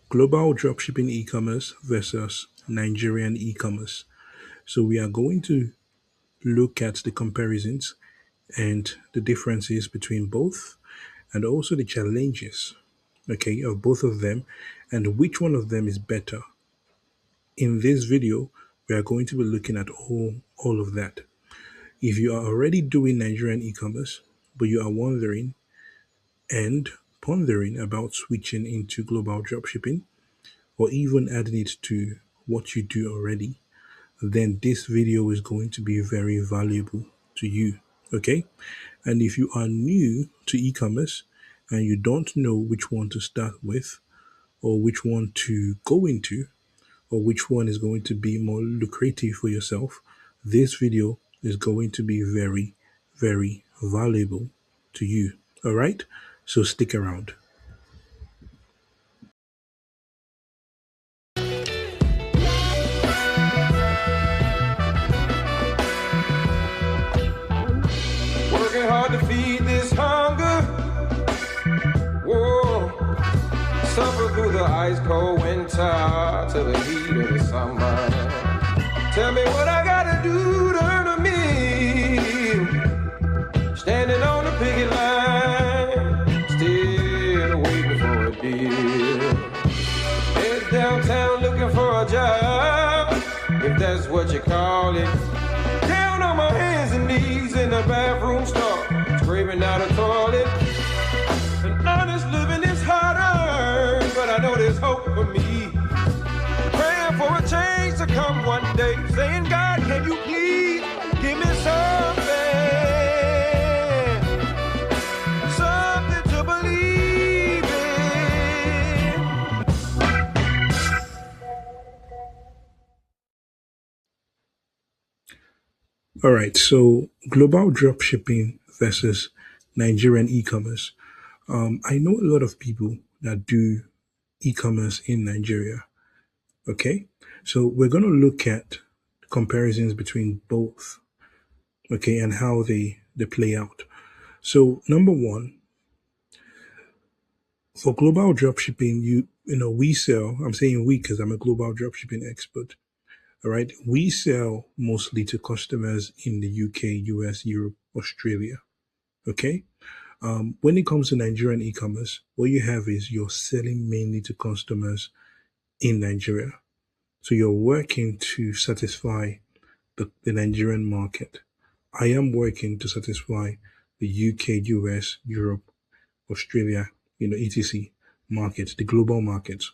Global Dropshipping E-commerce versus Nigerian E-commerce. So we are going to look at the comparisons and the differences between both and also the challenges, okay, of both of them and which one of them is better. In this video, we are going to be looking at all of that. If you are already doing Nigerian e-commerce, but you are wondering and pondering about switching into global dropshipping or even adding it to what you do already, then this video is going to be very valuable to you. Okay. And if you are new to e-commerce and you don't know which one to start with or which one to go into or which one is going to be more lucrative for yourself, this video is going to be very, very valuable to you. All right. So stick around. Working hard to feed this hunger. Whoa. Suffer through the ice cold winter to the heat of the summer. Tell me what I gotta do to earn a meal. Standing on the picket line, still waiting for a deal. Head downtown looking for a job, if that's what you call it. Down on my hands and knees in the bathroom stall, scraping out a toilet. An honest living is hard earned, but I know there's hope for me. Praying for a change to come one day, saying, God, can you please give me something to believe in. All right. So global dropshipping versus Nigerian e-commerce. I know a lot of people that do e-commerce in Nigeria. Okay. So we're going to look at comparisons between both. Okay. And how they play out. So number one, for global dropshipping, we sell, I'm saying we because I'm a global dropshipping expert. All right. We sell mostly to customers in the UK, US, Europe, Australia. Okay. When it comes to Nigerian e-commerce, what you have is you're selling mainly to customers in Nigeria. So you're working to satisfy the Nigerian market. I am working to satisfy the UK, US, Europe, Australia, etc. markets, the global markets.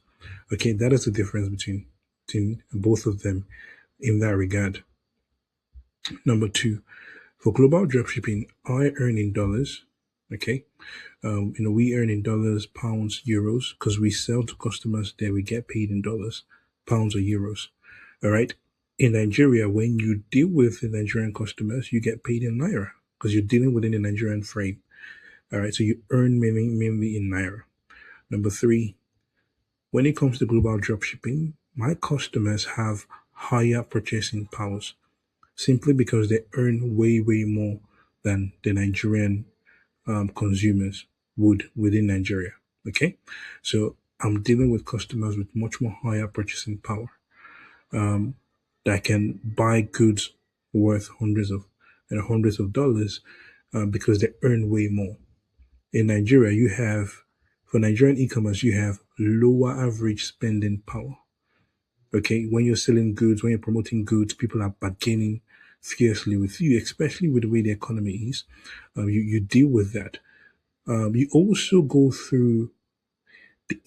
Okay, that is the difference between both of them in that regard. Number two, for global dropshipping, I earn in dollars. Okay, we earn in dollars, pounds, euros because we sell to customers there. We get paid in dollars, pounds, or euros. All right. In Nigeria, when you deal with the Nigerian customers, you get paid in naira because you're dealing within the Nigerian frame. All right. So you earn mainly in naira. Number three, when it comes to global dropshipping, my customers have higher purchasing powers simply because they earn way, way more than the Nigerian consumers would within Nigeria. Okay. So I'm dealing with customers with much more higher purchasing power that can buy goods worth hundreds of dollars because they earn way more. In Nigeria, for Nigerian e-commerce, you have lower average spending power. Okay, when you're selling goods, when you're promoting goods, people are bargaining fiercely with you, especially with the way the economy is. You deal with that. You also go through the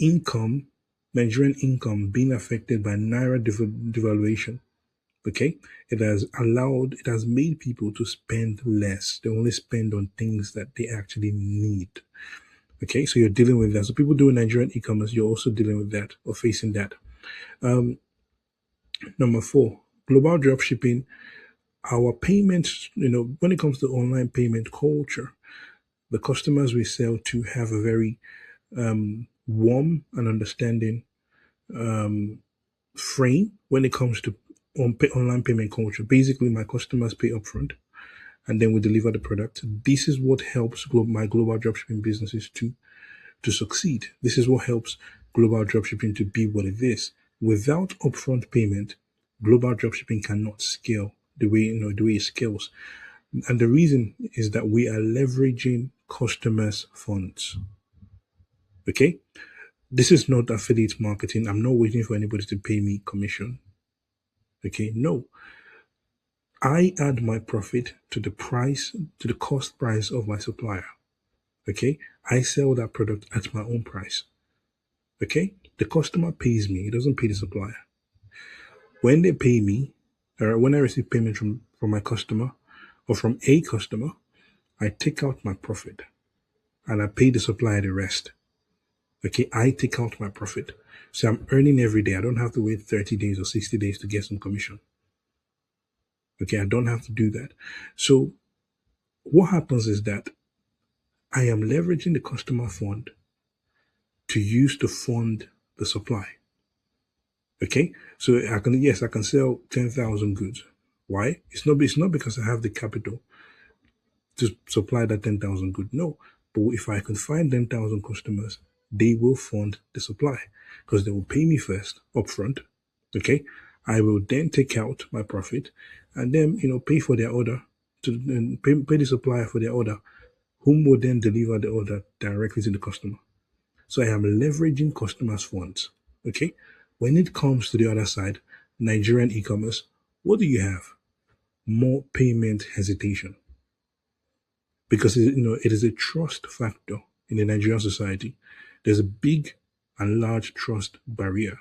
Nigerian income being affected by naira devaluation. Okay, it has made people to spend less. They only spend on things that they actually need. Okay, so you're dealing with that. So people doing Nigerian e-commerce, you're also dealing with that or facing that. Number four, global dropshipping. Our payments, when it comes to online payment culture, the customers we sell to have a very warm and understanding frame when it comes to online payment culture. Basically, my customers pay upfront and then we deliver the product. This is what helps my global dropshipping businesses to succeed. This is what helps global dropshipping to be what it is. Without upfront payment, global dropshipping cannot scale the way it scales. And the reason is that we are leveraging customers' funds. Okay? This is not affiliate marketing. I'm not waiting for anybody to pay me commission. Okay? No. I add my profit to the price, to the cost price of my supplier. Okay? I sell that product at my own price. Okay? The customer pays me, he doesn't pay the supplier. When they pay me, or when I receive payment from my customer or from a customer, I take out my profit and I pay the supplier the rest. Okay, I take out my profit. So I'm earning every day. I don't have to wait 30 days or 60 days to get some commission. Okay, I don't have to do that. So what happens is that I am leveraging the customer fund to use to fund the supply. Okay, so I can sell 10,000 goods. Why? It's not because I have the capital to supply that 10,000 goods. No, but if I can find 10,000 customers, they will fund the supply because they will pay me first upfront. Okay, I will then take out my profit and then pay for their order to pay the supplier for their order, whom will then deliver the order directly to the customer. So I am leveraging customers' funds. Okay, when it comes to the other side, Nigerian e-commerce, what do you have? More payment hesitation because it is a trust factor in the Nigerian society. There's a big and large trust barrier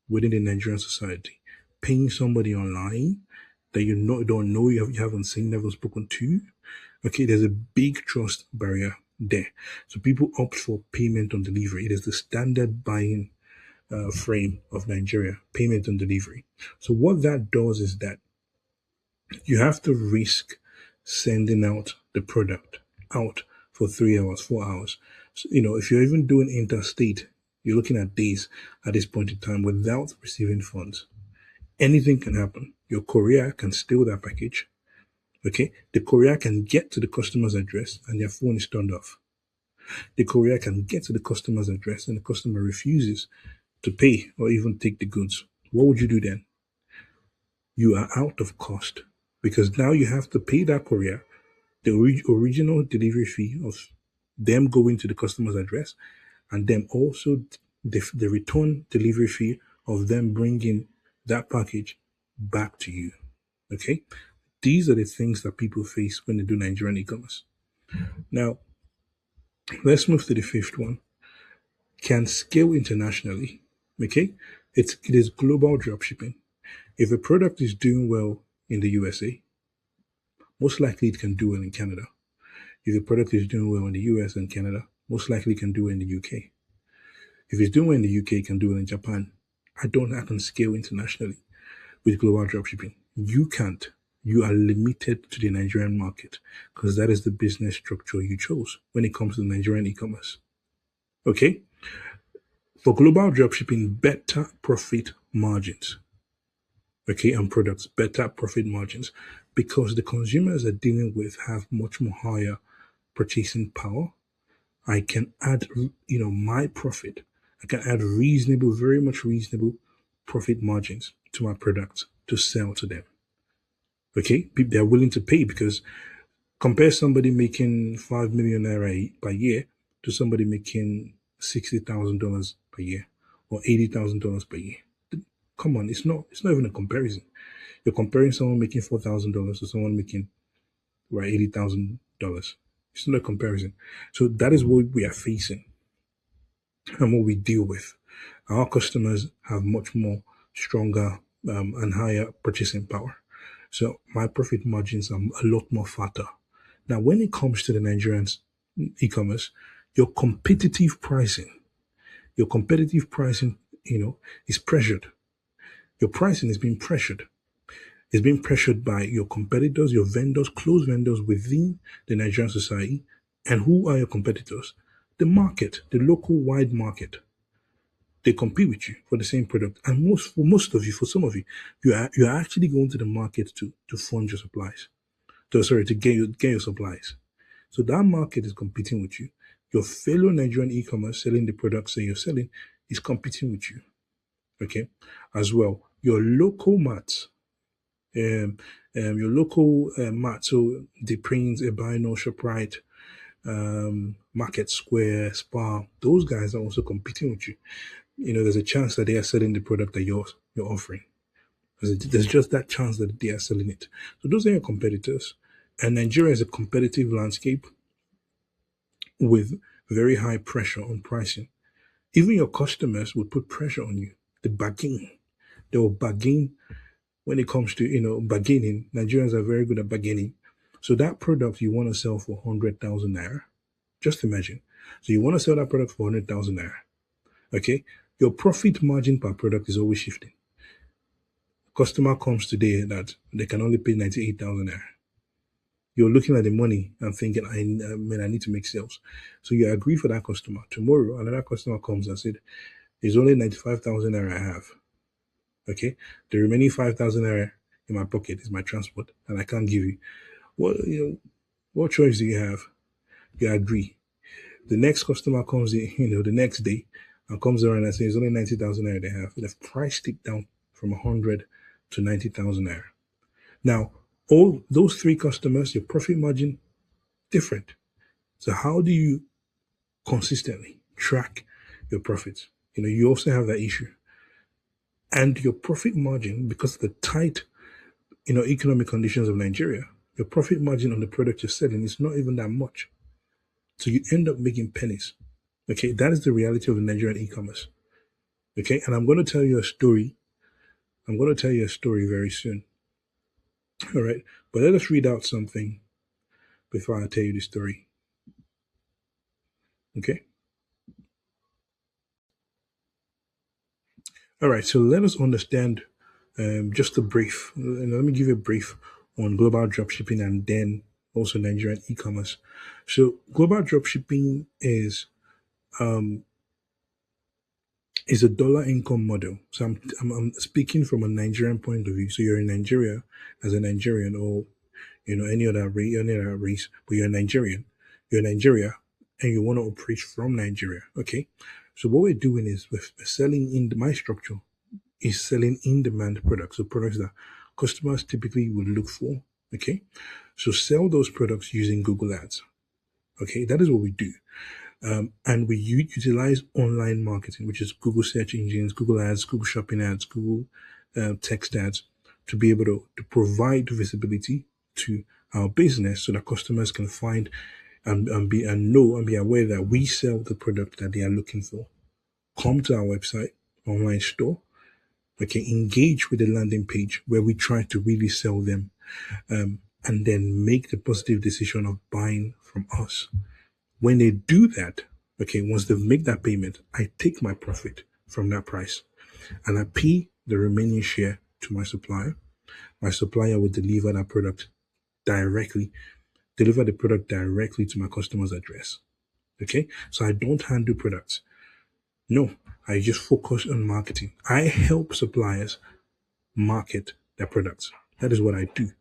within the Nigerian society. Paying somebody online that don't know, you haven't seen, never spoken to. Okay, there's a big trust barrier there. So people opt for payment on delivery. It is the standard buying frame of Nigeria, payment on delivery. So what that does is that you have to risk sending out the product out for 3 hours, 4 hours. So, if you're even doing interstate, you're looking at days at this point in time without receiving funds. Anything can happen. Your courier can steal that package. Okay, the courier can get to the customer's address and their phone is turned off. The courier can get to the customer's address and the customer refuses to pay or even take the goods. What would you do then? You are out of cost because now you have to pay that courier the original delivery fee of them going to the customer's address and then also the return delivery fee of them bringing that package back to you. Okay? These are the things that people face when they do Nigerian e-commerce. Now, let's move to the fifth one. Can scale internationally. Okay? It is global dropshipping. If a product is doing well in the USA, most likely it can do well in Canada. If a product is doing well in the US and Canada, most likely it can do well in the UK. If it's doing well in the UK, it can do well in Japan. I can scale internationally with global dropshipping. You can't. You are limited to the Nigerian market because that is the business structure you chose when it comes to Nigerian e-commerce. Okay? For global dropshipping, better profit margins. Okay, and products, better profit margins because the consumers are dealing with have much more higher purchasing power. I can add, my profit. I can add very much reasonable profit margins to my products to sell to them. Okay, they're willing to pay because compare somebody making 5 million naira per year to somebody making $60,000 per year or $80,000 per year. Come on, it's not even a comparison. You're comparing someone making $4,000 to someone making $80,000. It's not a comparison. So that is what we are facing and what we deal with. Our customers have much more stronger and higher purchasing power. So my profit margins are a lot more fatter. Now, when it comes to the Nigerian e-commerce, your competitive pricing, is pressured. Your pricing is being pressured. It's being pressured by your competitors, your vendors, close vendors within the Nigerian society. And who are your competitors? The market, the local wide market. They compete with you for the same product. And for some of you, you are actually going to the market to fund your supplies. To get your supplies. So that market is competing with you. Your fellow Nigerian e-commerce selling the products that you're selling is competing with you. Okay, as well, your local mats, um, your local mat, so the Prince, Ebino, Shoprite, Market Square, Spa, those guys are also competing with you. There's a chance that they are selling the product that you're offering. There's just that chance that they are selling it. So those are your competitors. And Nigeria is a competitive landscape with very high pressure on pricing. Even your customers will put pressure on you. The bargain. They will bargain when it comes to, bargaining. Nigerians are very good at bargaining. So that product you want to sell for 100,000 naira, just imagine. So you want to sell that product for 100,000 naira. Okay. Your profit margin per product is always shifting. Customer comes today that they can only pay 98,000 naira. You're looking at the money and thinking, I need to make sales. So you agree for that customer. Tomorrow, another customer comes and said, it's only 95,000 naira I have. Okay. The remaining 5,000 naira in my pocket is my transport and I can't give you. What choice do you have? You agree. The next customer comes in, the next day and comes around and says it's only 90,000 naira they have. They've priced it down from 100 to 90,000 naira. Now, all those three customers, your profit margin, different. So how do you consistently track your profits? You also have that issue. And your profit margin, because of the tight, economic conditions of Nigeria, your profit margin on the product you're selling is not even that much. So you end up making pennies. Okay, that is the reality of the Nigerian e-commerce. Okay, and I'm going to tell you a story. I'm going to tell you a story very soon. All right, but let us read out something before I tell you the story. Okay. All right, so let us understand just a brief. Let me give you a brief on global dropshipping and then also Nigerian e-commerce. So global dropshipping is a dollar income model. So I'm speaking from a Nigerian point of view. So you're in Nigeria as a Nigerian, or any other race, but you're Nigerian. You're Nigeria, and you want to operate from Nigeria. Okay. So what we're doing is we're selling in my structure is selling in-demand products, so products that customers typically would look for. Okay. So sell those products using Google Ads. Okay. That is what we do. And we utilize online marketing, which is Google search engines, Google Ads, Google Shopping Ads, Google text ads, to be able to provide visibility to our business so that customers can find and be aware that we sell the product that they are looking for. Come to our website, online store, okay, engage with the landing page where we try to really sell them, and then make the positive decision of buying from us. When they do that, okay, once they make that payment, I take my profit from that price and I pay the remaining share to my supplier. My supplier will deliver the product directly to my customer's address. Okay, so I don't handle products. No, I just focus on marketing. I help suppliers market their products. That is what I do.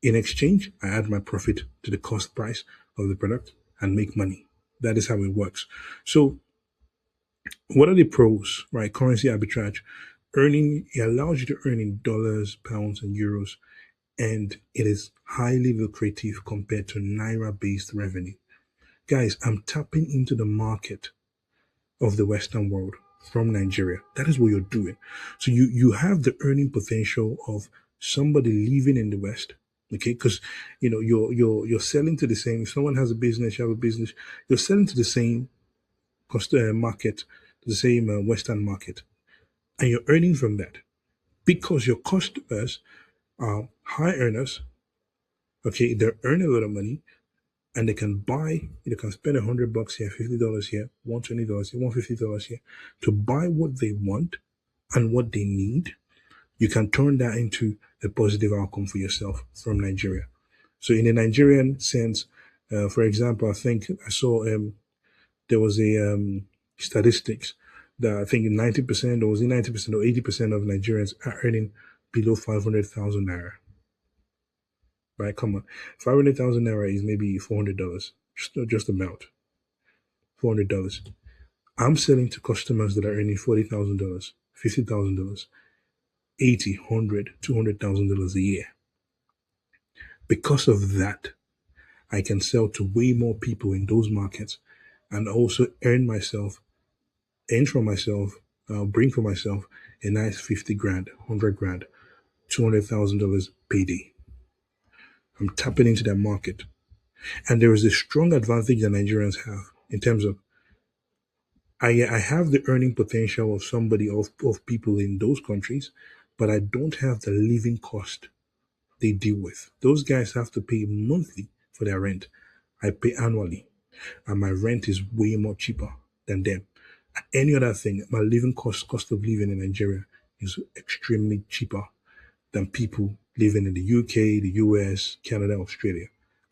In exchange, I add my profit to the cost price of the product and make money. That is how it works. So what are the pros, right? Currency arbitrage. It allows you to earn in dollars, pounds, and euros, and it is highly lucrative compared to Naira-based revenue. Guys, I'm tapping into the market of the Western world from Nigeria. That is what you're doing. So you have the earning potential of somebody living in the West. Okay, because you're selling to the same. If someone has a business, you have a business. You're selling to the same market, the same Western market, and you're earning from that because your customers are high earners. Okay, they earn a lot of money, and they can spend $100 here, $50 here, $120 here, $150 here to buy what they want and what they need. You can turn that into a positive outcome for yourself from Nigeria. So in a Nigerian sense, for example, I think I saw there was a statistics that I think 90% or was it 90% or 80% of Nigerians are earning below 500,000 naira. Right? Come on, 500,000 naira is maybe $400, just about $400. I'm selling to customers that are earning $40,000, $50,000, 80, 100, $200,000 a year. Because of that, I can sell to way more people in those markets and also earn for myself, bring for myself a nice 50 grand, 100 grand, $200,000 payday. I'm tapping into that market. And there is a strong advantage that Nigerians have in terms of I have the earning potential of of people in those countries, but I don't have the living cost they deal with. Those guys have to pay monthly for their rent. I pay annually, and my rent is way more cheaper than them. Any other thing, my living cost of living in Nigeria is extremely cheaper than people living in the UK, the US, Canada, Australia.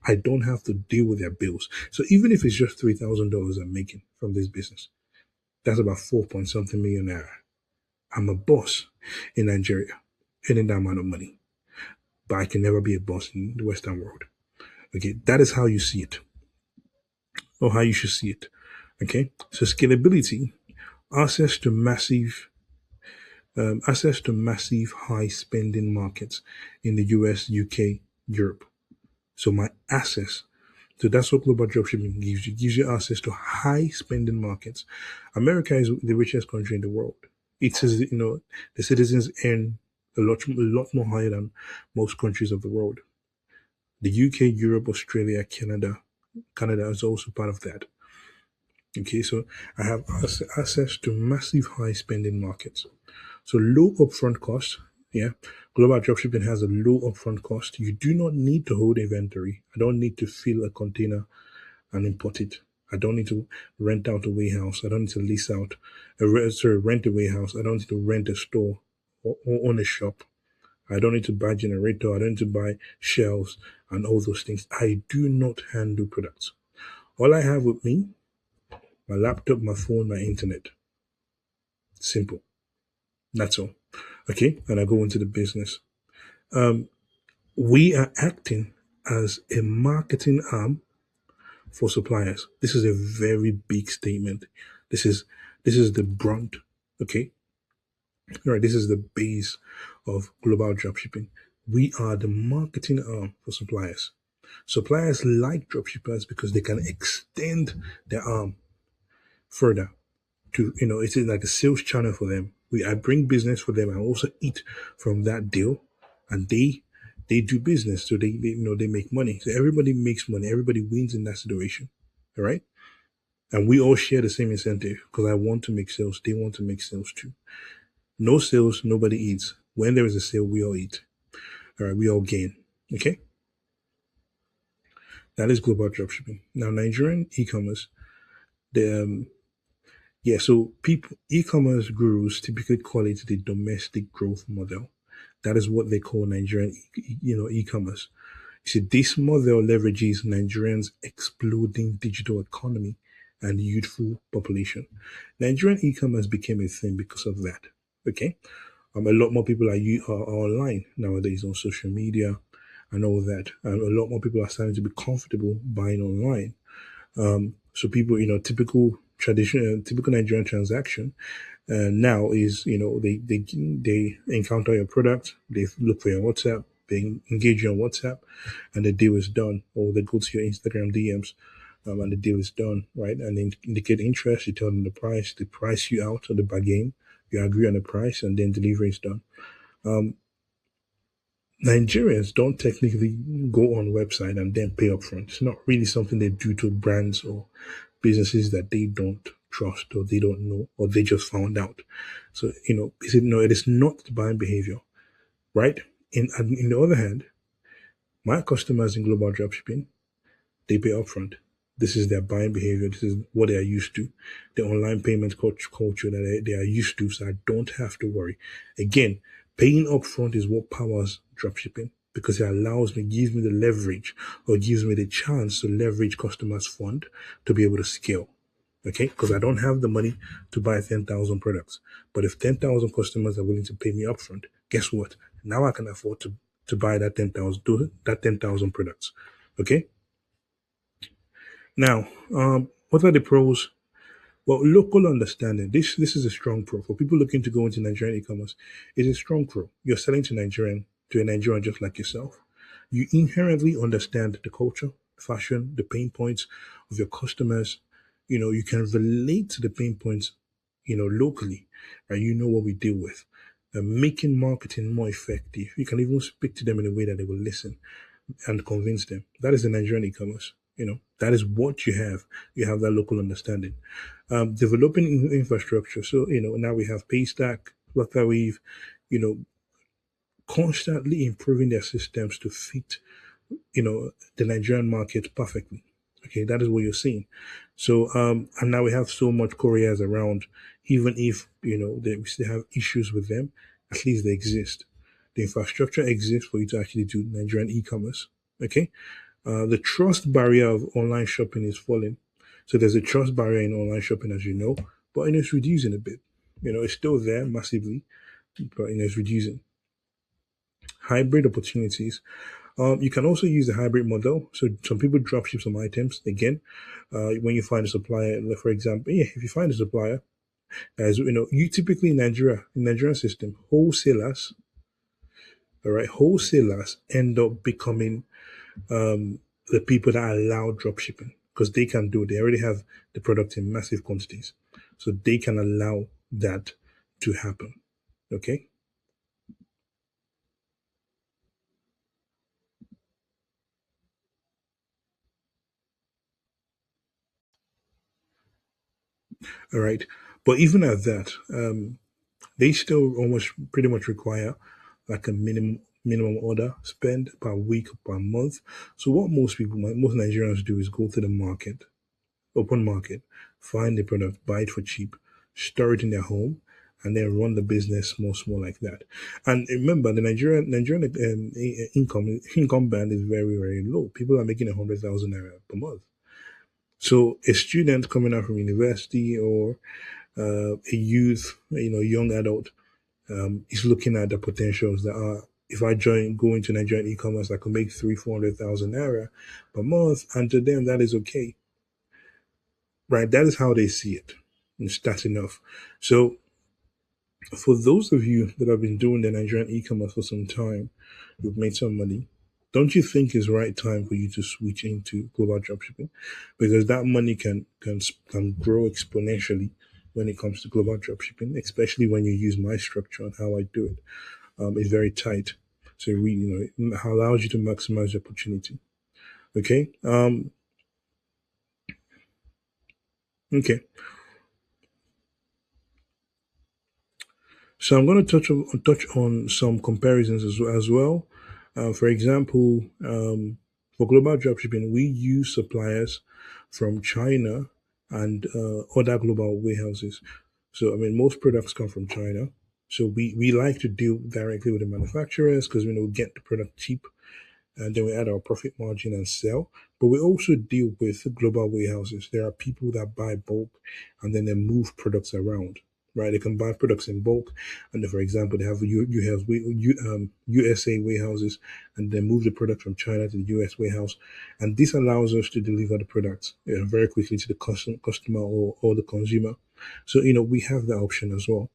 I don't have to deal with their bills. So even if it's just $3,000 I'm making from this business, that's about 4 point something million naira. I'm a boss in Nigeria, earning that amount of money, but I can never be a boss in the Western world. Okay, that is how you see it, or how you should see it. Okay, so scalability, access to massive access to massive high spending markets in the US, UK, Europe. So my access, so that's what global dropshipping gives you. It gives you access to high spending markets. America is the richest country in the world. It is, the citizens earn a lot more higher than most countries of the world. The UK, Europe, Australia, Canada is also part of that. Okay, so I have access to massive high spending markets. So low upfront cost. Yeah. Global dropshipping has a low upfront cost. You do not need to hold inventory. I don't need to fill a container and import it. I don't need to rent out a warehouse. I don't need to lease out rent a warehouse. I don't need to rent a store or own a shop. I don't need to buy generator. I don't need to buy shelves and all those things. I do not handle products. All I have with me, my laptop, my phone, my internet. Simple. That's all. Okay, and I go into the business. We are acting as a marketing arm for suppliers. This is a very big statement. This is the brunt. Okay, all right. This is the base of global dropshipping. We are the marketing arm for suppliers. Suppliers like dropshippers because they can extend their arm further to, it's like a sales channel for them. I bring business for them. I also eat from that deal, and they do business, so they make money. So everybody makes money. Everybody wins in that situation. All right, and we all share the same incentive because I want to make sales. They want to make sales too. No sales, nobody eats. When there is a sale, we all eat. All right, we all gain. Okay, that is global dropshipping. Now, Nigerian e-commerce, the yeah, so people e-commerce gurus typically call it the domestic growth model. That is what they call Nigerian, e-commerce. You see, this model leverages Nigerians' exploding digital economy and youthful population. Nigerian e-commerce became a thing because of that. Okay, a lot more people are online nowadays on social media and all that. And a lot more people are starting to be comfortable buying online. So people, typical Nigerian transaction now is, they encounter your product, they look for your WhatsApp, they engage you on WhatsApp, and the deal is done. Or they go to your Instagram DMs, and the deal is done, right? And they indicate interest, you tell them the price, they price you out or the bargain, you agree on the price, and then delivery is done. Nigerians don't technically go on website and then pay upfront. It's not really something they do to brands or businesses that they don't trust or they don't know or they just found out. So, it is not the buying behavior, right? In the other hand, my customers in global dropshipping, they pay upfront. This is their buying behavior. This is what they are used to. The online payment culture that they are used to. So I don't have to worry. Again, paying upfront is what powers dropshipping because it gives me the leverage or gives me the chance to leverage customers' fund to be able to scale. Okay, because I don't have the money to buy 10,000 products. But if 10,000 customers are willing to pay me upfront, guess what? Now I can afford to buy that 10,000 products. Okay. Now, what are the pros? But local understanding, this is a strong pro for people looking to go into Nigerian e-commerce. It's a strong pro. You're selling to a Nigerian just like yourself. You inherently understand the culture, fashion, the pain points of your customers. You can relate to the pain points, locally, right? You know what we deal with. Making marketing more effective. You can even speak to them in a way that they will listen and convince them. That is the Nigerian e-commerce. That is what you have. You have that local understanding. Developing infrastructure. So, now we have Paystack, Flutterwave, you know, constantly improving their systems to fit, the Nigerian market perfectly. Okay, that is what you're seeing. So, and now we have so much couriers around, even if, we still have issues with them, at least they exist. The infrastructure exists for you to actually do Nigerian e-commerce. Okay. The trust barrier of online shopping is falling. So there's a trust barrier in online shopping, as you know, but it's reducing a bit. It's still there massively, but it's reducing. Hybrid opportunities. You can also use the hybrid model. So some people drop ship some items. Again, when you find a supplier, like for example, yeah, if you find a supplier, as you typically in Nigerian system, wholesalers, all right, wholesalers end up becoming the people that allow drop shipping because they can do it. They already have the product in massive quantities. So they can allow that to happen. Okay. All right. But even at that, they still almost pretty much require like a minimum order spend per week, per month. So what most Nigerians do is go to the market, open market, find the product, buy it for cheap, store it in their home, and then run the business small like that. And remember, the Nigerian income band is very low. People are making 100,000 naira per month. So a student coming out from university or a youth, young adult, is looking at the potentials that are. If I go into Nigerian e-commerce, I could make 400,000 naira per month, and to them that is okay, right? That is how they see it. That's enough. So for those of you that have been doing the Nigerian e-commerce for some time, you've made some money. Don't you think it's right time for you to switch into global dropshipping? Because that money can grow exponentially when it comes to global dropshipping, especially when you use my structure and how I do it. It's very tight, so it allows you to maximize the opportunity. Okay. Okay. So I'm going to touch on some comparisons as well. For example, for global dropshipping, we use suppliers from China and other global warehouses. So I mean, most products come from China. So we like to deal directly with the manufacturers because we get the product cheap and then we add our profit margin and sell. But we also deal with global warehouses. There are people that buy bulk and then they move products around. Right, they can buy products in bulk, and then, for example, they have USA warehouses, and they move the product from China to the US warehouse, and this allows us to deliver the products very quickly to the customer or the consumer. So we have that option as well.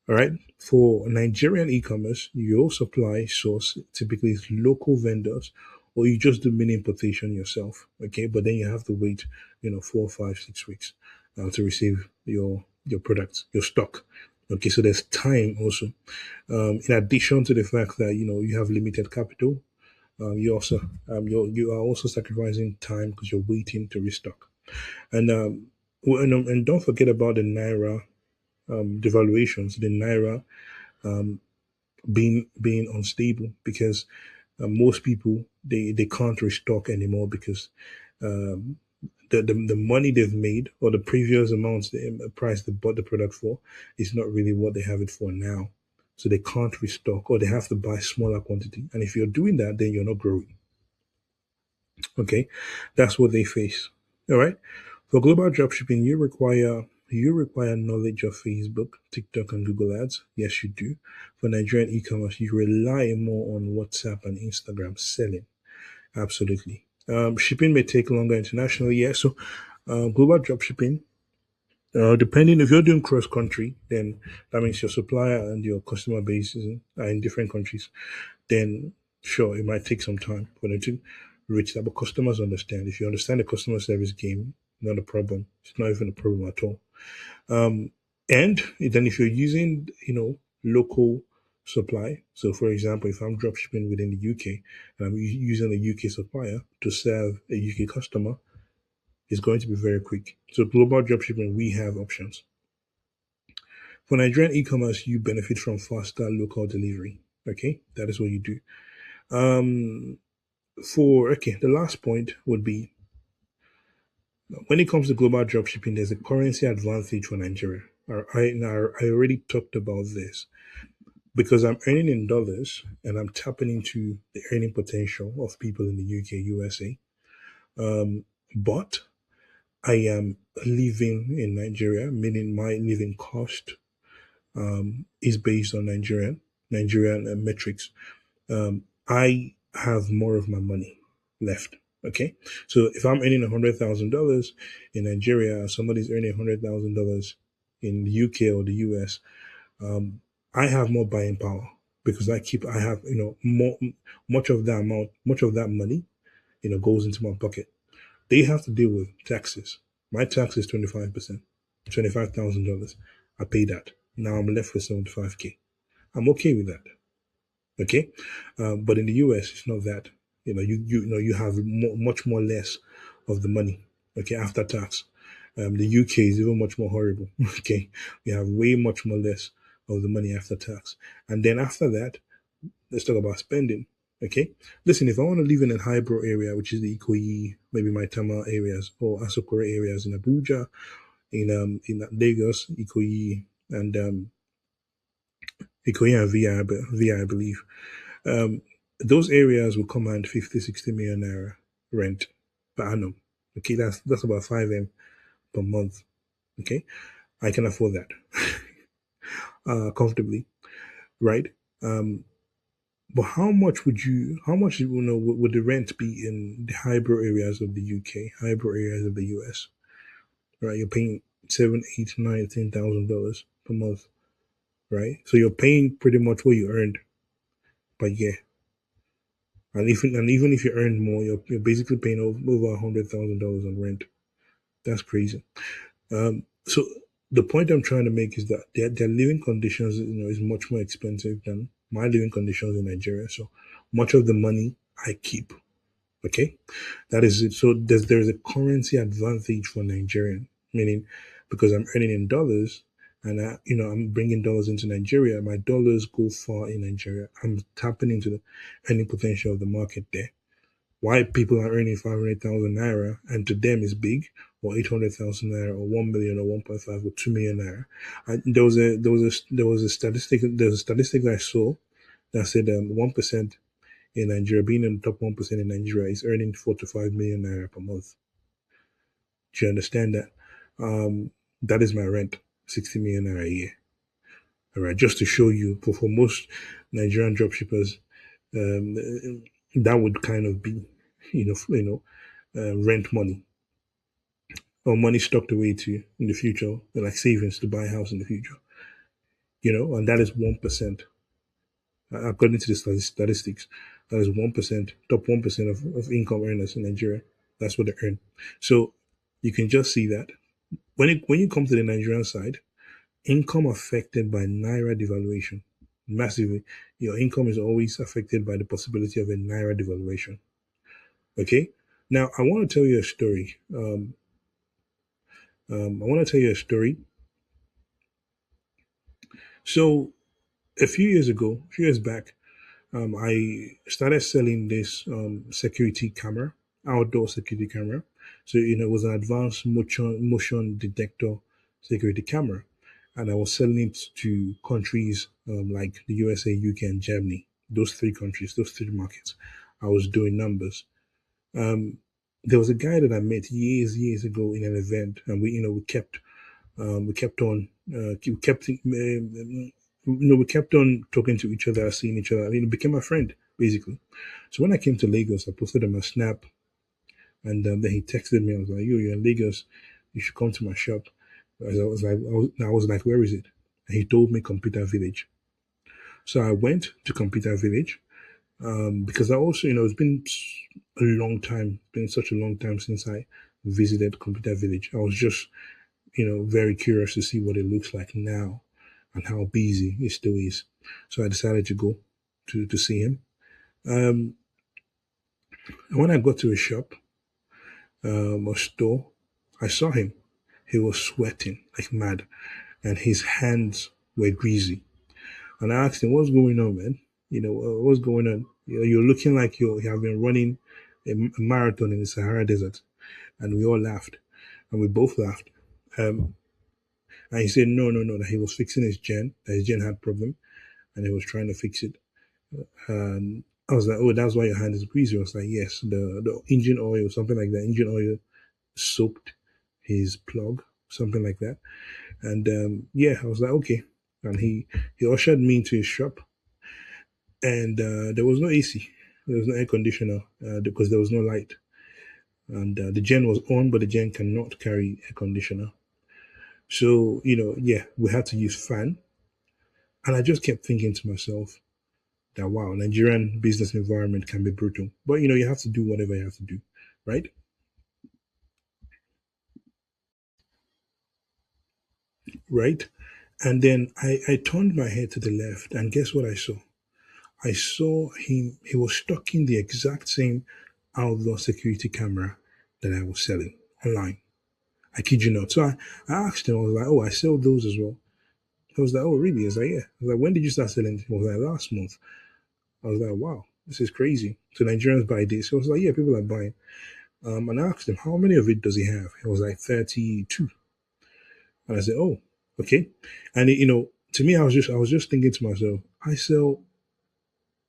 All right. For Nigerian e-commerce, your supply source typically is local vendors, or you just do mini importation yourself. Okay, but then you have to wait, 4, 5, 6 weeks to receive your products, your stock. Okay, so there's time also. In addition to the fact that you have limited capital, you are also sacrificing time because you're waiting to restock. And don't forget about the naira devaluations, the naira being unstable because most people they can't restock anymore because um, the money they've made or the previous amounts the price they bought the product for is not really what they have it for now. So they can't restock or they have to buy smaller quantity. And if you're doing that, then you're not growing. Okay, that's what they face. All right. For global dropshipping, you require knowledge of Facebook, TikTok, and Google Ads. Yes, you do. For Nigerian e-commerce, you rely more on WhatsApp and Instagram selling. Absolutely. Shipping may take longer internationally. Yeah. So, global dropshipping, Depending if you're doing cross country, then that means your supplier and your customer base are in different countries. Then sure, it might take some time for them to reach that. But customers understand. If you understand the customer service game, not a problem. It's not even a problem at all. Um, and then if you're using, local supply, so for example, if I'm drop shipping within the UK and I'm using a UK supplier to serve a UK customer, it's going to be very quick. So global drop shipping, we have options. For Nigerian e-commerce, you benefit from faster local delivery. Okay, that is what you do. Um, the last point would be when it comes to global drop shipping, there's a currency advantage for Nigeria. I already talked about this because I'm earning in dollars and I'm tapping into the earning potential of people in the UK, USA. But I am living in Nigeria, meaning my living cost is based on Nigerian metrics. I have more of my money left. Okay, so if I'm earning $100,000 in Nigeria, somebody's earning $100,000 in the UK or the US, I have more buying power because I have more much of that money goes into my pocket. They have to deal with taxes. My tax is 25%, $25,000. I pay that. Now I'm left with 75K. I'm okay with that. Okay, but in the US, it's not that. You have much more less of the money. Okay, after tax. The UK is even much more horrible. Okay, you have way much more less of the money after tax, and then after that, let's talk about spending. Okay, listen, if I want to live in a highbrow area, which is the Ikoyi, maybe Maitama areas or Asokore areas in Abuja, in Lagos, Ikoyi, and Ikoyi and VI, I believe. Um, those areas will command 50, 60 million naira rent per annum. Okay, that's about 5M per month. Okay, I can afford that comfortably, right? Um, but how much would the rent be in the highbrow areas of the UK, highbrow areas of the US? Right, you're paying seven, eight, nine, $10,000 per month, right? So you're paying pretty much what you earned per year. And even if you earn more, you're basically paying over $100,000 on rent. That's crazy. So the point I'm trying to make is that their living conditions, is much more expensive than my living conditions in Nigeria. So much of the money I keep. Okay, that is it. So there's a currency advantage for Nigerian, meaning because I'm earning in dollars and I'm bringing dollars into Nigeria. My dollars go far in Nigeria. I'm tapping into the earning potential of the market there. Why people are earning 500,000 naira and to them is big, or 800,000 naira, or 1 million, or 1.5, or 2 million naira. There was a statistic I saw that said 1% in Nigeria, being in the top 1% in Nigeria, is earning 4 to 5 million naira per month. Do you understand that? That is my rent, 60 million naira a year. All right, just to show you, for most Nigerian dropshippers, that would kind of be, rent money or money stocked away to in the future, like savings to buy a house in the future. And that is 1%. According to the statistics, that is 1%, top 1% of income earners in Nigeria. That's what they earn. So you can just see that when you come to the Nigerian side, income affected by naira devaluation massively. Your income is always affected by the possibility of a naira devaluation. Okay. Now I want to tell you a story. I want to tell you a story. So a few years back, I started selling this security camera, outdoor security camera. So it was an advanced motion detector security camera, and I was selling it to countries like the USA, UK, and Germany. Those three countries, those three markets. I was doing numbers. Um, there was a guy that I met years ago in an event, and we kept on we kept on talking to each other, seeing each other. I mean, it became a friend basically. So when I came to Lagos, I posted on my snap, and then he texted me. I was like, "Yo, you're in Lagos. You should come to my shop." I was like, where is it? And he told me Computer Village. So I went to Computer Village because I also, it's been a long time, been such a long time since I visited Computer Village. I was just, very curious to see what it looks like now and how busy it still is. So I decided to go to see him. Um, when I got to a shop or store, I saw him. He was sweating like mad, and his hands were greasy. And I asked him, "What's going on, man? What's going on? You're looking like you have been running a marathon in the Sahara Desert." And we all laughed, and we both laughed. Um, and he said, "No, no, no, that he was fixing his gen, that his gen had problem, and he was trying to fix it." And I was like, "Oh, that's why your hand is greasy." I was like, "Yes, the engine oil, something like that. Engine oil soaked his plug, something like that." And yeah, I was like, "Okay." And he ushered me into his shop, and there was no AC, there was no air conditioner because there was no light, and the gen was on, but the gen cannot carry air conditioner. So yeah, we had to use fan, and I just kept thinking to myself that wow, Nigerian business environment can be brutal, but you have to do whatever you have to do, right? Right. And then I turned my head to the left, and guess what I saw? I saw him. He was stocking the exact same outdoor security camera that I was selling online. I kid you not. So I asked him, I was like, "Oh, I sell those as well." He was like, "Oh, really?" I was like, "Yeah." I was like, "When did you start selling?" He was like, "Last month." I was like, "Wow, this is crazy." So Nigerians buy this. He was like, "Yeah, people are buying." And I asked him, "How many of it does he have?" He was like, 32. And I said, "Oh, okay." And to me, I was just thinking to myself, I sell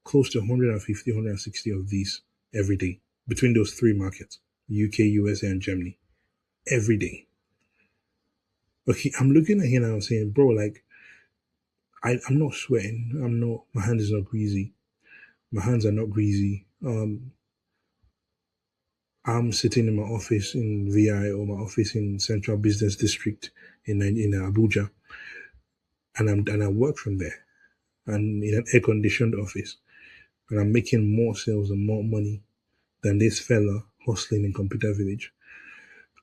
close to 150, 160 of these every day between those three markets, UK, USA, and Germany, every day. Okay, I'm looking at him and I'm saying, bro, like, I'm not sweating. My hand is not greasy. My hands are not greasy. I'm sitting in my office in VI or my office in Central Business District in Abuja, and I work from there and in an air conditioned office, and I'm making more sales and more money than this fella hustling in Computer Village.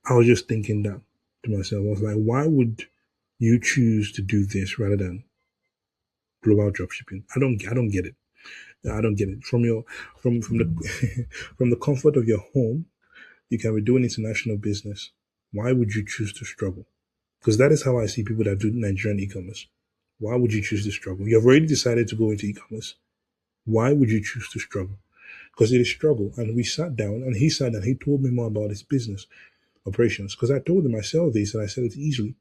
I was just thinking that to myself. I was like, why would you choose to do this rather than global dropshipping? I don't get it. I don't get it. From the from the comfort of your home, you can be doing international business. Why would you choose to struggle? Because that is how I see people that do Nigerian e-commerce. Why would you choose to struggle? You have already decided to go into e-commerce. Why would you choose to struggle? Because it is struggle. And we sat down, and he sat down. He told me more about his business operations. Because I told him I sell this, and I sell it easily.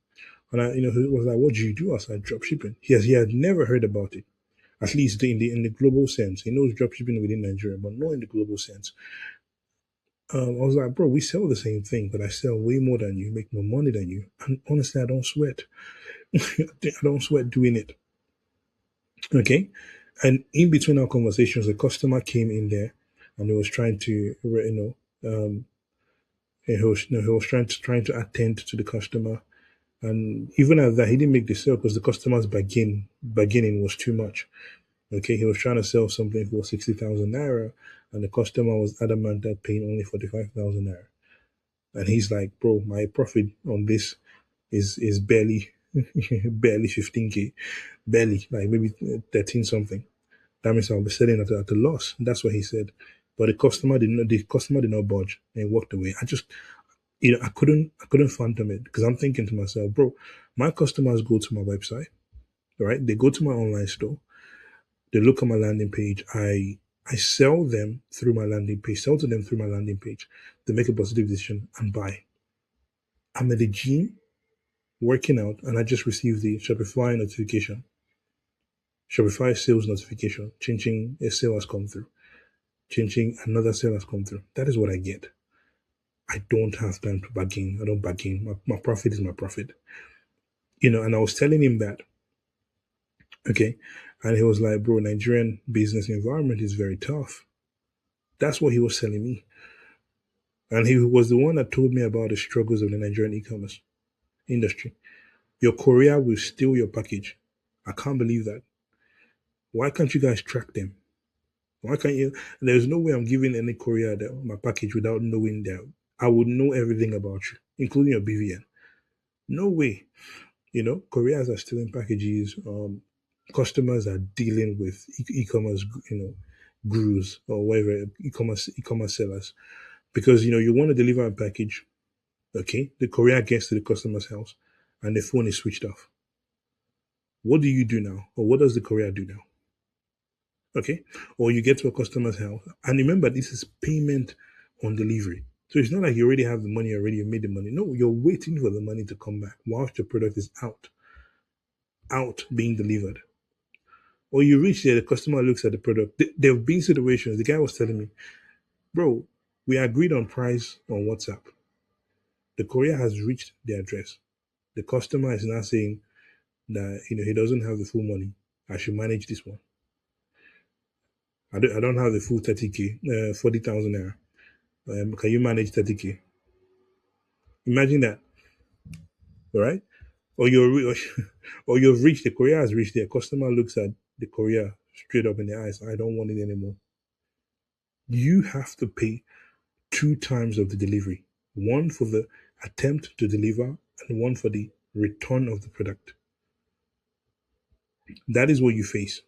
And he was like, "What do you do?" I said, "Drop shipping." He had never heard about it. At least in the global sense, he knows drop shipping within Nigeria, but not in the global sense. I was like, "Bro, we sell the same thing, but I sell way more than you, make more money than you." And honestly, I don't sweat. I don't sweat doing it. Okay. And in between our conversations, a customer came in there, and he was trying to, he was trying to attend to the customer. And even at that, he didn't make the sale because the customer's bargaining was too much. Okay, he was trying to sell something for 60,000 naira, and the customer was adamant that paying only 45,000 naira. And he's like, "Bro, my profit on this is barely barely 15k, barely like maybe 13 something. That means I'll be selling at a loss." That's what he said. But the customer did not budge and walked away. I couldn't fathom it because I'm thinking to myself, bro, my customers go to my website, right? They go to my online store, they look at my landing page. I sell them through my landing page, sell to them through my landing page. They make a positive decision and buy. I'm at the gym working out, and I just received the Shopify notification, Shopify sales notification, changing a sale has come through, changing another sale has come through. That is what I get. I don't have time to bargain. I don't bargain. My profit is my profit. And I was telling him that, okay. And he was like, "Bro, Nigerian business environment is very tough." That's what he was telling me. And he was the one that told me about the struggles of the Nigerian e-commerce industry. Your courier will steal your package. I can't believe that. Why can't you guys track them? Why can't you? There's no way I'm giving any courier my package without knowing that. I would know everything about you, including your BVN. No way. Couriers are stealing packages. Customers are dealing with e-commerce, gurus or whatever e-commerce sellers, because you want to deliver a package. Okay, the courier gets to the customer's house, and the phone is switched off. What do you do now, or what does the courier do now? Okay, or you get to a customer's house, and remember, this is payment on delivery. So it's not like you already have the money already, you made the money. No, you're waiting for the money to come back whilst your product is out being delivered. Or you reach there, the customer looks at the product. There have been situations, the guy was telling me, bro, we agreed on price on WhatsApp. The courier has reached the address. The customer is now saying that he doesn't have the full money. I should manage this one. I don't have the full 30k, 40,000 naira. Can you manage 30k? Imagine that, all right? Or or you've reached, the courier has reached there. Customer looks at the courier straight up in the eyes. I don't want it anymore. You have to pay two times of the delivery, one for the attempt to deliver and one for the return of the product. That is what you face.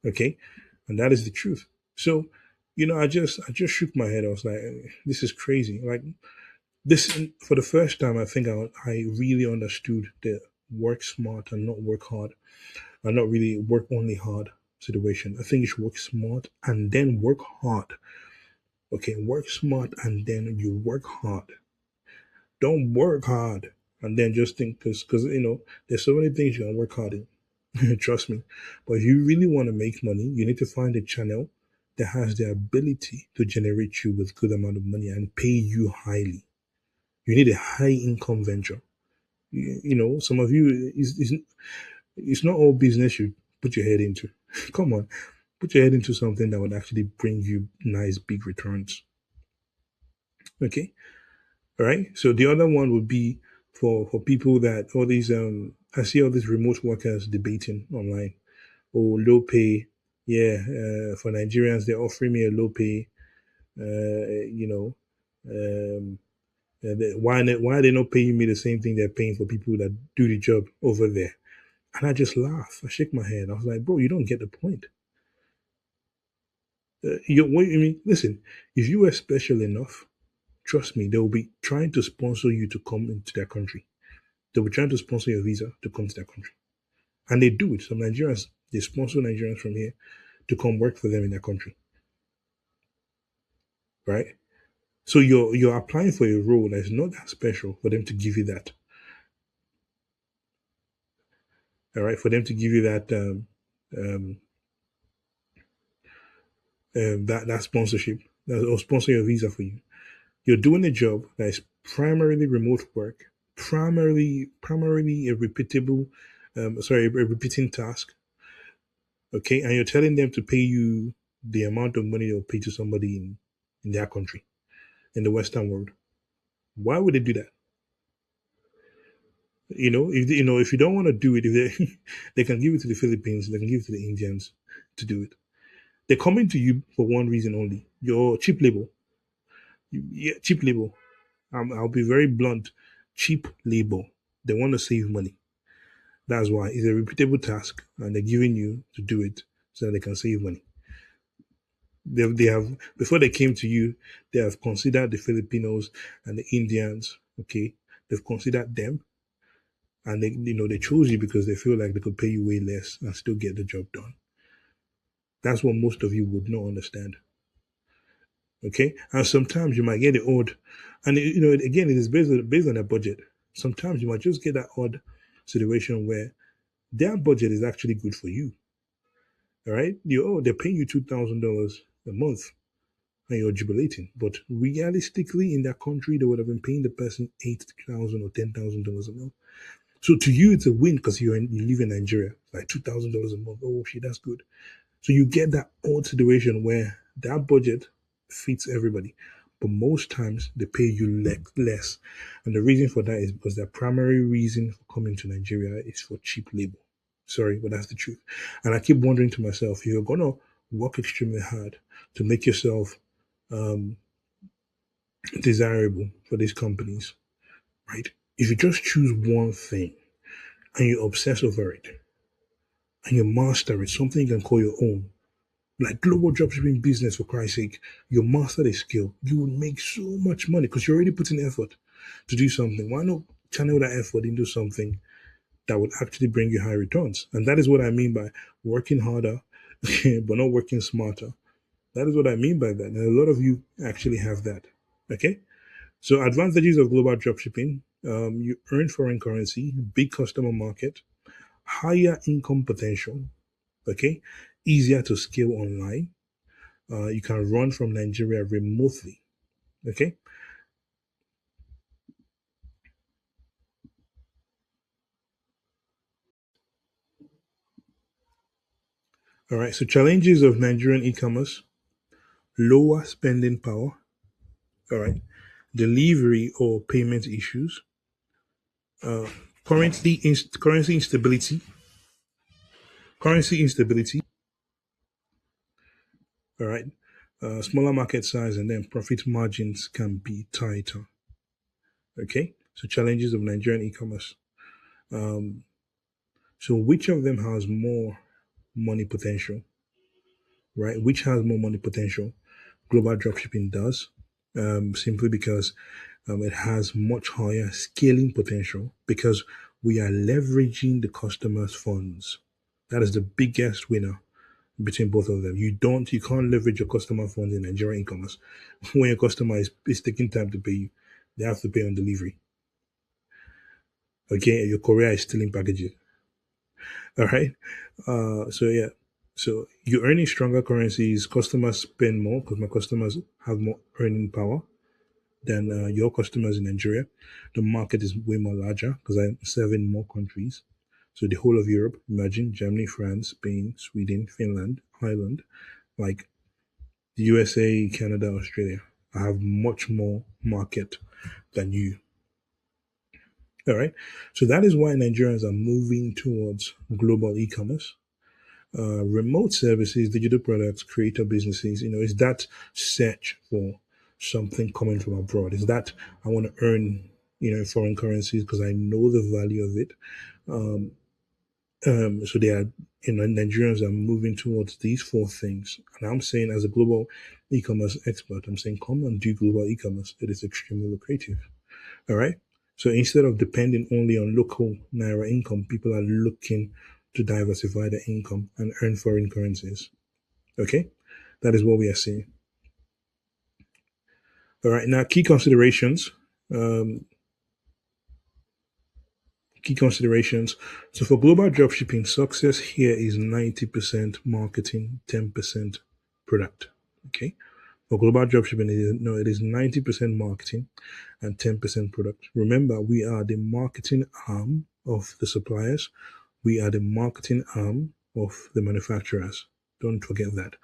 Okay? And that is the truth. So, I just shook my head. I was like, this is crazy. Like, this, for the first time, I think I really understood the work smart and not work hard, and not really work only hard situation. I think you should work smart and then work hard. Okay, work smart and then you work hard. Don't work hard and then just think, because there's so many things you can work hard in. Trust me. But if you really want to make money, you need to find a channel that has the ability to generate you with good amount of money and pay you highly. You need a high income venture. Some of you it's not all business you put your head into. Come on, put your head into something that would actually bring you nice big returns. Okay, all right. So the other one would be for people that all these I see all these remote workers debating online. Oh, low pay. Yeah, for Nigerians, they're offering me a low pay. You know, why are they not paying me the same thing they're paying for people that do the job over there? And I just laugh. I shake my head. I was like, bro, you don't get the point. What you mean? Listen, if you were special enough, trust me, they will be trying to sponsor you to come into their country. They'll be trying to sponsor your visa to come to their country. And they do it. Some Nigerians, they sponsor Nigerians from here to come work for them in their country. Right? So you're applying for a role that is not that special for them to give you that. All right, for them to give you that um, that sponsorship, or sponsor your visa for you. You're doing a job that is primarily remote work, primarily a repeatable, a repeating task. Okay, and you're telling them to pay you the amount of money they'll pay to somebody in their country, in the Western world. Why would they do that? If you don't want to do it, if they they can give it to the Philippines, they can give it to the Indians to do it. They're coming to you for one reason only: your cheap labor. Yeah, cheap labor. I'll be very blunt. Cheap labor. They want to save money. That's why it's a repeatable task, and they're giving you to do it so that they can save money. They have, before they came to you, they have considered the Filipinos and the Indians. Okay, they've considered them, and they chose you because they feel like they could pay you way less and still get the job done. That's what most of you would not understand. Okay, and sometimes you might get the odd, and again, it is based on a budget. Sometimes you might just get that odd situation where their budget is actually good for you. All right, they're paying you $2,000 a month, and you're jubilating. But realistically, in that country, they would have been paying the person $8,000 or $10,000 a month. So to you, it's a win because you live in Nigeria, like $2,000 a month. Oh shit, that's good. So you get that odd situation where that budget fits everybody. but most times they pay you less. And the reason for that is because their primary reason for coming to Nigeria is for cheap labor. Sorry, but that's the truth. And I keep wondering to myself, you're going to work extremely hard to make yourself um, desirable for these companies, right? If you just choose one thing and you obsess over it and you master it, something you can call your own, like global dropshipping business, for Christ's sake, you master the skill, you will make so much money because you're already putting effort to do something. Why not channel that effort into something that would actually bring you high returns? And that is what I mean by working harder, but not working smarter. That is what I mean by that. And a lot of you actually have that. Okay. So advantages of global dropshipping: you earn foreign currency, big customer market, higher income potential. Okay, easier to scale online. You can run from Nigeria remotely. Okay. All right. So challenges of Nigerian e-commerce: lower spending power. All right. Delivery or payment issues. Uh, currency instability. Currency instability. All right. Smaller market size and then profit margins can be tighter. Okay. So challenges of Nigerian e-commerce. Um, so which of them has more money potential? Right? Which has more money potential? Global dropshipping does, simply because it has much higher scaling potential because we are leveraging the customer's funds. That is the biggest winner between both of them. You can't leverage your customer funds in Nigerian e-commerce. When your customer is taking time to pay you, they have to pay on delivery. Okay, your courier is stealing packages. All right. So yeah. So you're earning stronger currencies. Customers spend more because my customers have more earning power than your customers in Nigeria. The market is way more larger because I'm serving more countries. So the whole of Europe, imagine Germany, France, Spain, Sweden, Finland, Ireland, like the USA, Canada, Australia. I have much more market than you. All right. So that is why Nigerians are moving towards global e-commerce. Remote services, digital products, creator businesses, is that search for something coming from abroad. Is that I want to earn, foreign currencies because I know the value of it. Um, so they are, Nigerians are moving towards these four things. And I'm saying, as a global e-commerce expert, I'm saying, come and do global e-commerce. It is extremely lucrative. All right. So instead of depending only on local naira income, people are looking to diversify their income and earn foreign currencies. Okay. That is what we are seeing. All right. Now, key considerations. Um, Key considerations. So for global dropshipping, success here is 90% marketing, 10% product. Okay. For global dropshipping, it is 90% marketing and 10% product. Remember, we are the marketing arm of the suppliers. We are the marketing arm of the manufacturers. Don't forget that.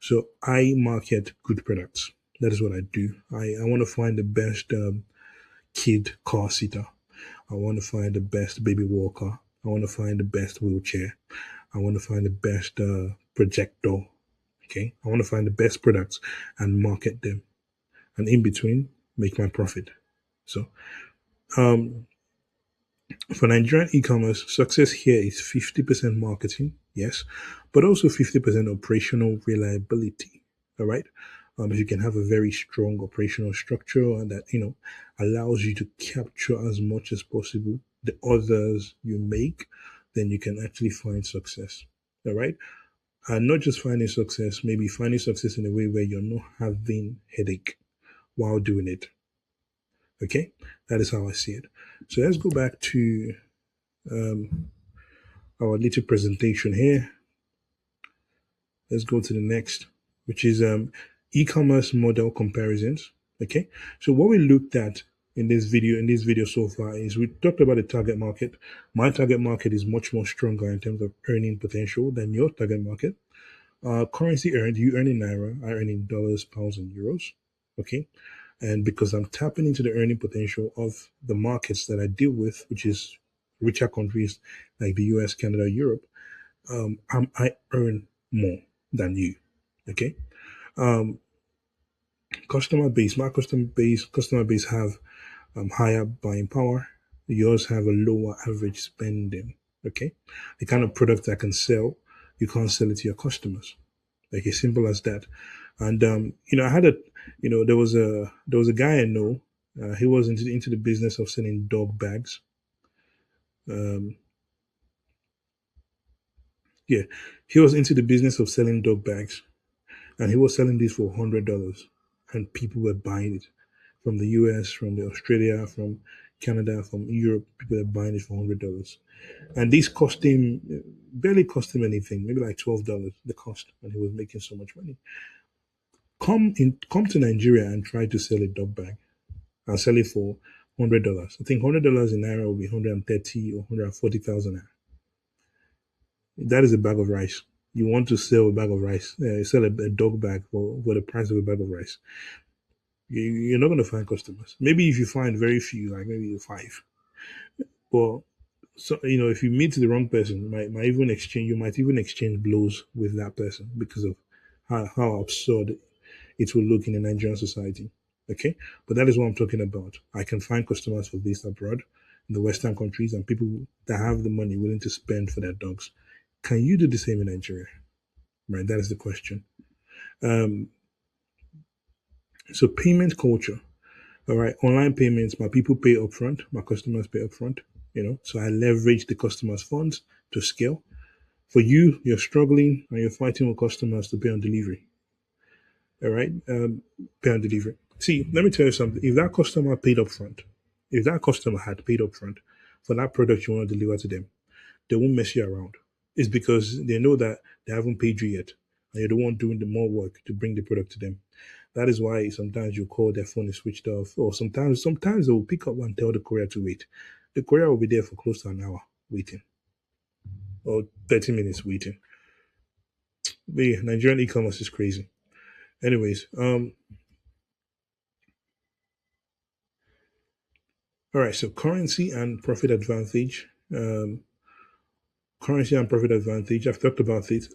So I market good products. That is what I do. I want to find the best kid car seater. I want to find the best baby walker. I want to find the best wheelchair. I want to find the best projector. Okay. I want to find the best products and market them. And in between, make my profit. So, um, for Nigerian e-commerce, success here is 50% marketing, yes, but also 50% operational reliability. All right. If you can have a very strong operational structure and that allows you to capture as much as possible the orders you make, then you can actually find success. All right. And not just finding success, maybe finding success in a way where you're not having headache while doing it. Okay, that is how I see it. So let's go back to um, our little presentation here. Let's go to the next, which is e-commerce model comparisons. Okay, so what we looked at in this video so far is we talked about the target market. My target market is much more stronger in terms of earning potential than your target market. Currency earned, you earn in naira, I earn in dollars, pounds, and euros. Okay, And because I'm tapping into the earning potential of the markets that I deal with, which is richer countries like the US, Canada, Europe, I earn more than you. Okay. Um, customer base have higher buying power. Yours have a lower average spending. Okay. The kind of product I can sell, you can't sell it to your customers. Like as simple as that. And I had there was a guy I know. He was into the business of selling dog bags. Um, yeah, he was into the business of selling dog bags, and he was selling this for $100, and people were buying it from the U.S., from the Australia, from Canada, from Europe. People were buying it for $100, and this cost him barely cost him anything, maybe like $12 the cost, and he was making so much money. Come to Nigeria and try to sell a dog bag and sell it for $100. I think $100 in naira will be 130 or 140,000 naira. That is a bag of rice. You want to sell a bag of rice, sell a dog bag for the price of a bag of rice. You're not going to find customers. Maybe if you find very few, like maybe five. But so if you meet the wrong person, you might even exchange blows with that person because of how absurd it will look in a Nigerian society. Okay, but that is what I'm talking about. I can find customers for this abroad, in the Western countries, and people that have the money willing to spend for their dogs. Can you do the same in Nigeria? Right, that is the question. So payment culture. All right, online payments. My people pay upfront. My customers pay upfront. So I leverage the customers' funds to scale. For you, you're struggling and you're fighting with customers to pay on delivery. All right, pay on delivery. See, let me tell you something. If that customer paid upfront, if that customer had paid upfront for that product you want to deliver to them, they won't mess you around. It's because they know that they haven't paid you yet, and you're the one doing the more work to bring the product to them. That is why sometimes you call their phone is switched off, or sometimes they will pick up and tell the courier to wait. The courier will be there for close to an hour waiting, or 30 minutes waiting. But yeah, Nigerian e-commerce is crazy. Anyways, all right. So currency and profit advantage. Currency and profit advantage. I've talked about it.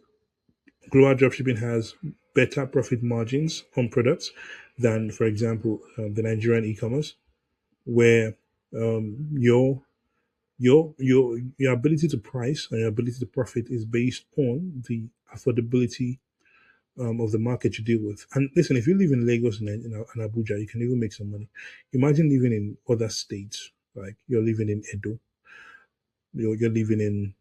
Global dropshipping has better profit margins on products than, for example, the Nigerian e-commerce, where your ability to price and your ability to profit is based on the affordability of the market you deal with. And listen, if you live in Lagos and Abuja, you can even make some money. Imagine living in other states, like you're living in Edo, you're living in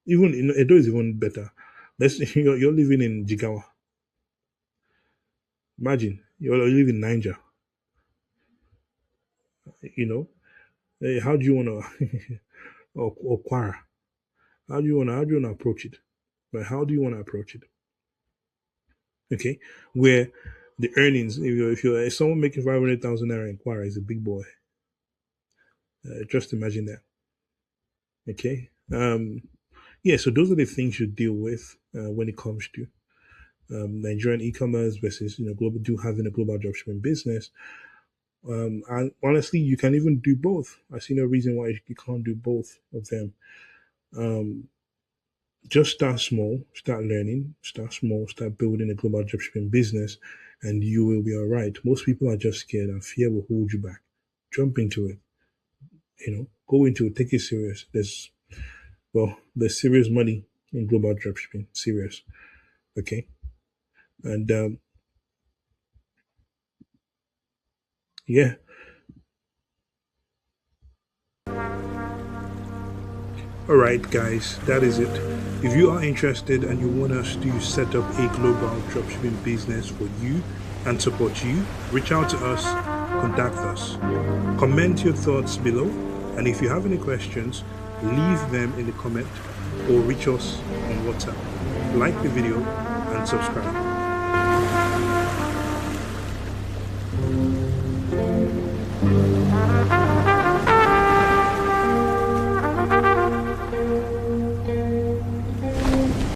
even in Edo is even better. You're living in Jigawa. Imagine you live in Niger. How do you want to or Kwara? How do you want to approach it? But how do you want to approach it? Okay, where the earnings, if someone making 500,000 naira in Kwara is a big boy. Just imagine that. Okay. Yeah. So those are the things you deal with when it comes to Nigerian e-commerce versus global having a global dropshipping business. And honestly, you can even do both. I see no reason why you can't do both of them. Just start small, start learning, start small, start building a global dropshipping business, and you will be all right. Most people are just scared, and fear will hold you back. Jump into it. Go into it. Take it serious. There's serious money in global dropshipping. Serious. Okay. And yeah. All right, guys, that is it. If you are interested and you want us to set up a global dropshipping business for you and support you, reach out to us, contact us. Comment your thoughts below. And if you have any questions, leave them in the comment or reach us on WhatsApp. Like the video and subscribe.